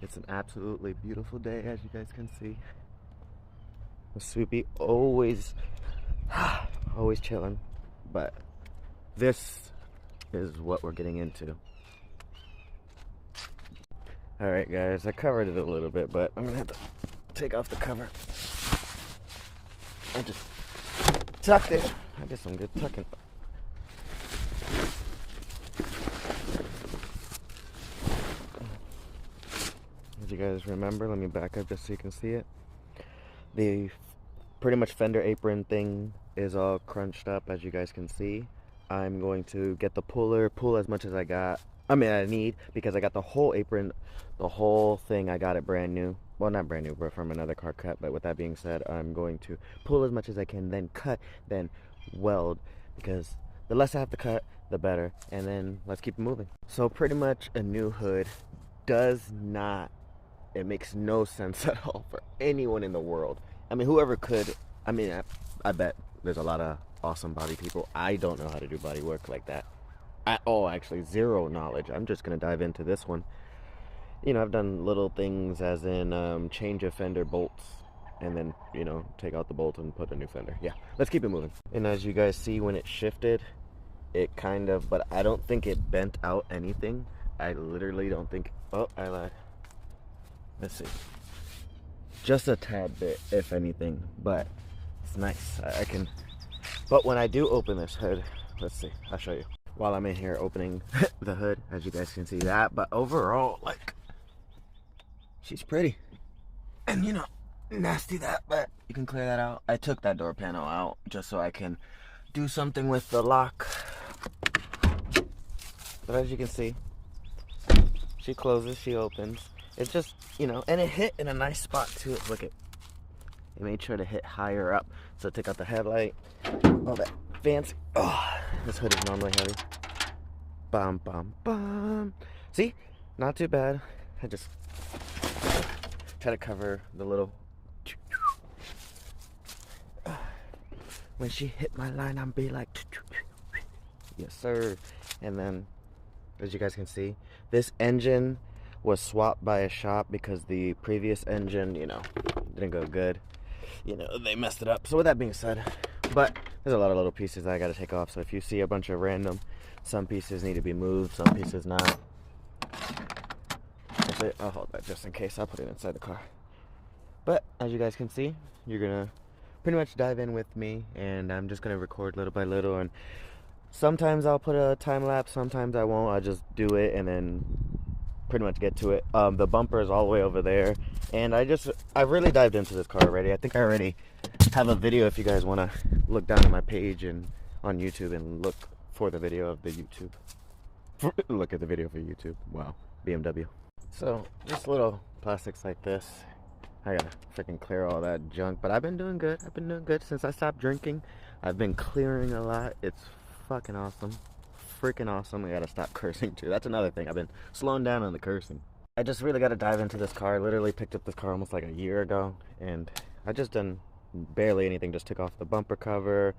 It's an absolutely beautiful day, as you guys can see. Swoopy always, always chilling, but this is what we're getting into. All right, guys, I covered it a little bit, but I'm gonna have to take off the cover. I just tucked it. I did some good tucking. As you guys remember, let me back up just so you can see it. The pretty much fender apron thing is all crunched up, as you guys can see. I'm going to get the pull as much as I need, because I got the whole apron, the whole thing. I got it brand new. Well, not brand new, but from another car cut. But with that being said, I'm going to pull as much as I can, then cut, then weld, because the less I have to cut, the better. And then let's keep it moving. So pretty much a new hood does not, it makes no sense at all for anyone in the world. I mean, whoever could, I bet there's a lot of awesome body people. I don't know how to do body work like that at all, actually, zero knowledge. I'm just gonna dive into this one. You know, I've done little things as in change a fender bolts and then, you know, take out the bolt and put a new fender. Yeah, let's keep it moving. And as you guys see, when it shifted, it kind of, but I don't think it bent out anything. I literally don't think, oh, I lied. Let's see. Just a tad bit, if anything, but it's nice. I can, but when I do open this hood, let's see, I'll show you. While I'm in here opening the hood, as you guys can see that, but overall, like, she's pretty. And you know, nasty that, but you can clear that out. I took that door panel out just so I can do something with the lock. But as you can see, she closes, she opens. It's just, you know, and it hit in a nice spot too. Look it made sure to hit higher up. So take out the headlight, all that fancy. Oh, this hood is normally heavy. Bum, bum, bum. See, not too bad. I just try to cover the little. When she hit my line, I'm be like, yes sir. And then, as you guys can see, this engine was swapped by a shop because the previous engine, you know, didn't go good. You know, they messed it up. So with that being said, but there's a lot of little pieces that I got to take off. So if you see a bunch of random, some pieces need to be moved, some pieces not. Actually, I'll hold that just in case. I'll put it inside the car. But as you guys can see, you're gonna pretty much dive in with me, and I'm just gonna record little by little. And sometimes I'll put a time lapse, sometimes I won't. I'll just do it and then pretty much get to it. The bumper is all the way over there, and I've really dived into this car already. I think I already have a video if you guys want to look down at my page and on YouTube and look for the video of the YouTube. Look at the video for YouTube. Wow, BMW. So just little plastics like this. I gotta freaking clear all that junk, but I've been doing good. I've been doing good since I stopped drinking. I've been clearing a lot. It's fucking awesome. Freaking awesome. I gotta stop cursing too. That's another thing. I've been slowing down on the cursing. I just really gotta dive into this car. I literally picked up this car almost like a year ago, and I just done barely anything. Just took off the bumper cover.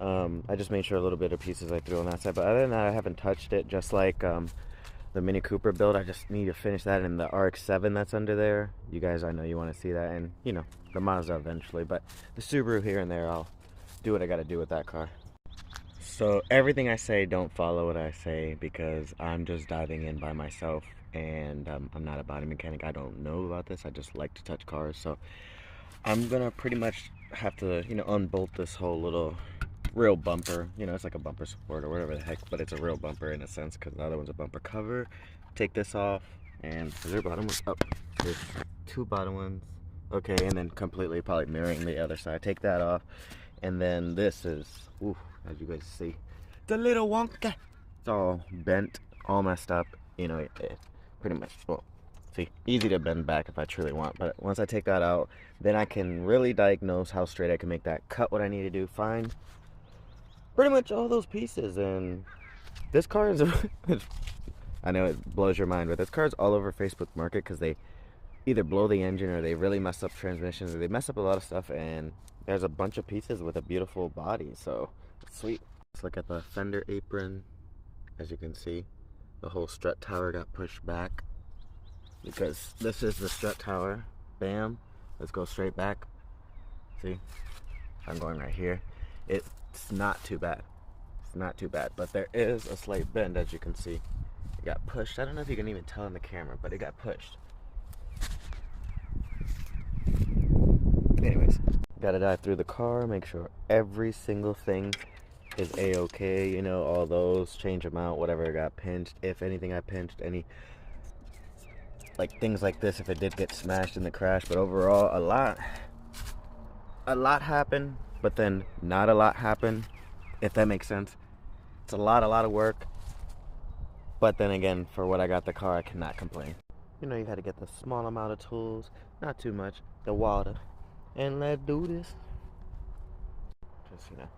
I just made sure a little bit of pieces I threw on that side, but other than that, I haven't touched it. Just like the Mini Cooper build, I just need to finish that, and the RX-7 that's under there. You guys, I know you want to see that, and you know, the Mazda eventually, but the Subaru here and there, I'll do what I gotta do with that car. So everything I say, don't follow what I say, because I'm just diving in by myself, and I'm not a body mechanic. I don't know about this. I just like to touch cars, so I'm gonna pretty much have to, you know, unbolt this whole little real bumper. You know, it's like a bumper support or whatever the heck, but it's a real bumper in a sense, because the other one's a bumper cover. Take this off, and is there a bottom one? Oh, there's two bottom ones. Okay, and then completely probably mirroring the other side. Take that off, and then this is, ooh, as you guys see, the little Wonka. It's all bent, all messed up. You know, it pretty much, well, see, easy to bend back if I truly want, but once I take that out, then I can really diagnose how straight I can make that, cut what I need to do, find pretty much all those pieces. And this car is I know it blows your mind, but this car is all over Facebook Market, because they either blow the engine or they really mess up transmissions, or they mess up a lot of stuff, and there's a bunch of pieces with a beautiful body, so it's sweet. Let's look at the fender apron. As you can see, the whole strut tower got pushed back. because this is the strut tower. Bam. Let's go straight back. See? I'm going right here. It's not too bad. It's not too bad, but there is a slight bend, as you can see. It got pushed. I don't know if you can even tell in the camera, but it got pushed. Anyways, gotta dive through the car, make sure every single thing is a-okay, you know, all those, change them out, whatever got pinched, if anything I pinched, any, like, things like this, if it did get smashed in the crash. But overall, a lot happened, but then not a lot happened, if that makes sense. It's a lot of work, but then again, for what I got the car, I cannot complain. You know, you had to get the small amount of tools, not too much, the water, and let's do this. Just, you know,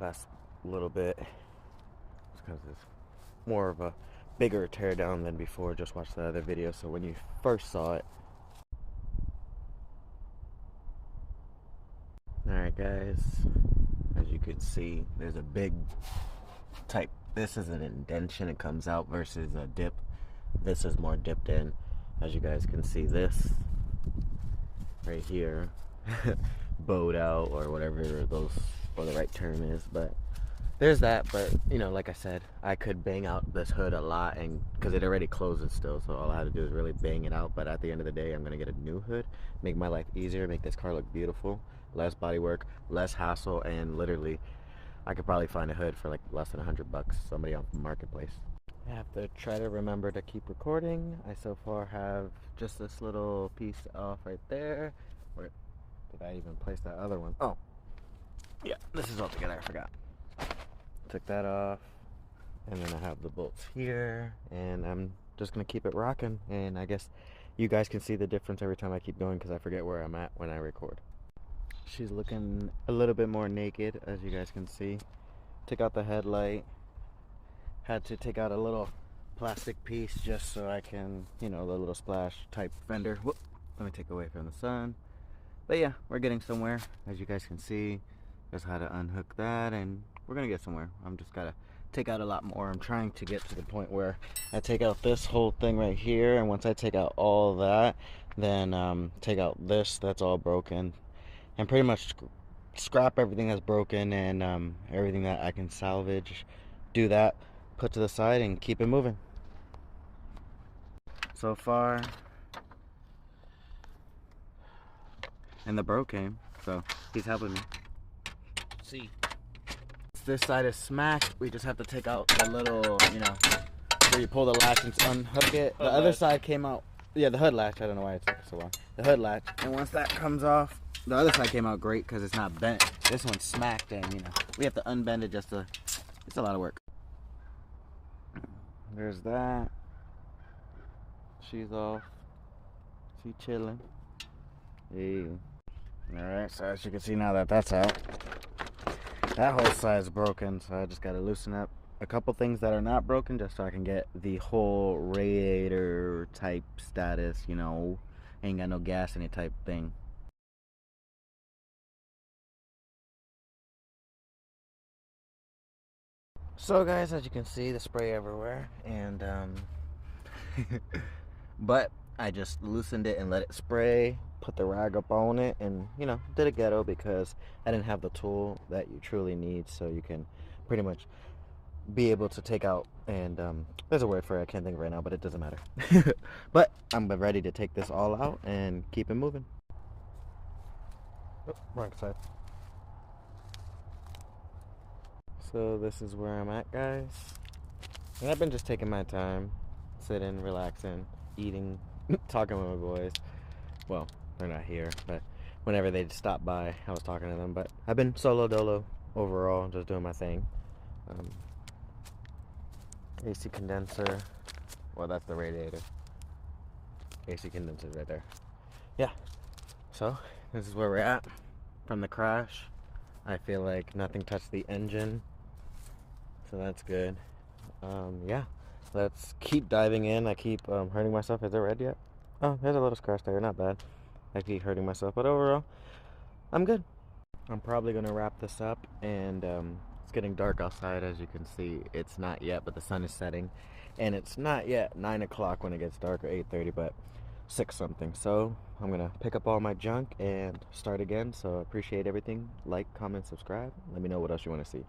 last little bit, because it's more of a bigger tear down than before. Just watch the other video, so when you first saw it. Alright guys, as you can see, there's a big type, this is an indentation, it comes out, versus a dip. This is more dipped in. As you guys can see, this right here bowed out, or whatever those, or the right term is, but there's that. But you know, like I said, I could bang out this hood a lot, and because it already closes still, so all I had to do is really bang it out. But at the end of the day, I'm gonna get a new hood, make my life easier, make this car look beautiful, less body work, less hassle, and literally I could probably find a hood for like less than $100, somebody on the marketplace. I have to try to remember to keep recording. I so far have just this little piece off right there. Where did I even place that other one? Oh, yeah, this is all together, I forgot. Took that off, and then I have the bolts here, and I'm just gonna keep it rocking, and I guess you guys can see the difference every time I keep going, because I forget where I'm at when I record. She's looking a little bit more naked, as you guys can see. Took out the headlight. Had to take out a little plastic piece just so I can, you know, the little splash type fender. Whoop, let me take away from the sun. But yeah, we're getting somewhere, as you guys can see. Just how to unhook that, and we're gonna get somewhere. I'm just gotta take out a lot more. I'm trying to get to the point where I take out this whole thing right here, and once I take out all that, then take out this that's all broken, and pretty much scrap everything that's broken, and everything that I can salvage, do that, put to the side, and keep it moving. So far, and the bro came, so he's helping me. See, this side is smacked. We just have to take out the little, you know, where you pull the latch and unhook it. The other side came out. Yeah, the hood latch. I don't know why it took so long. The hood latch, and once that comes off, the other side came out great because it's not bent. This one's smacked, and you know, we have to unbend it just to. It's a lot of work. There's that. She's off. She chilling. Hey. Alright, so as you can see now that that's out, that whole side's broken, so I just gotta loosen up a couple things that are not broken just so I can get the whole radiator type status, you know, ain't got no gas in it type thing. So guys, as you can see, the spray everywhere, and but I just loosened it and let it spray, put the rag up on it, and you know, did a ghetto because I didn't have the tool that you truly need, so you can pretty much be able to take out, and there's a word for it, I can't think of it right now, but it doesn't matter. But I'm ready to take this all out and keep it moving. Oh, wrong side. So this is where I'm at, guys, and I've been just taking my time, sitting, relaxing, eating, talking with my boys. Well, they're not here, but whenever they stop by, I was talking to them. But I've been solo dolo overall, just doing my thing. AC condenser, well, that's the radiator. AC condenser right there. Yeah, so this is where we're at from the crash. I feel like nothing touched the engine, so that's good. Yeah, let's keep diving in. I keep hurting myself. Is it red yet? Oh, there's a little scratch there, not bad. I keep hurting myself, but overall, I'm good. I'm probably gonna wrap this up, and it's getting dark outside, as you can see. It's not yet, but the sun is setting, and it's not yet 9 o'clock when it gets dark, or 8:30, but 6 something. So I'm gonna pick up all my junk and start again. So I appreciate everything. Like, comment, subscribe. Let me know what else you want to see.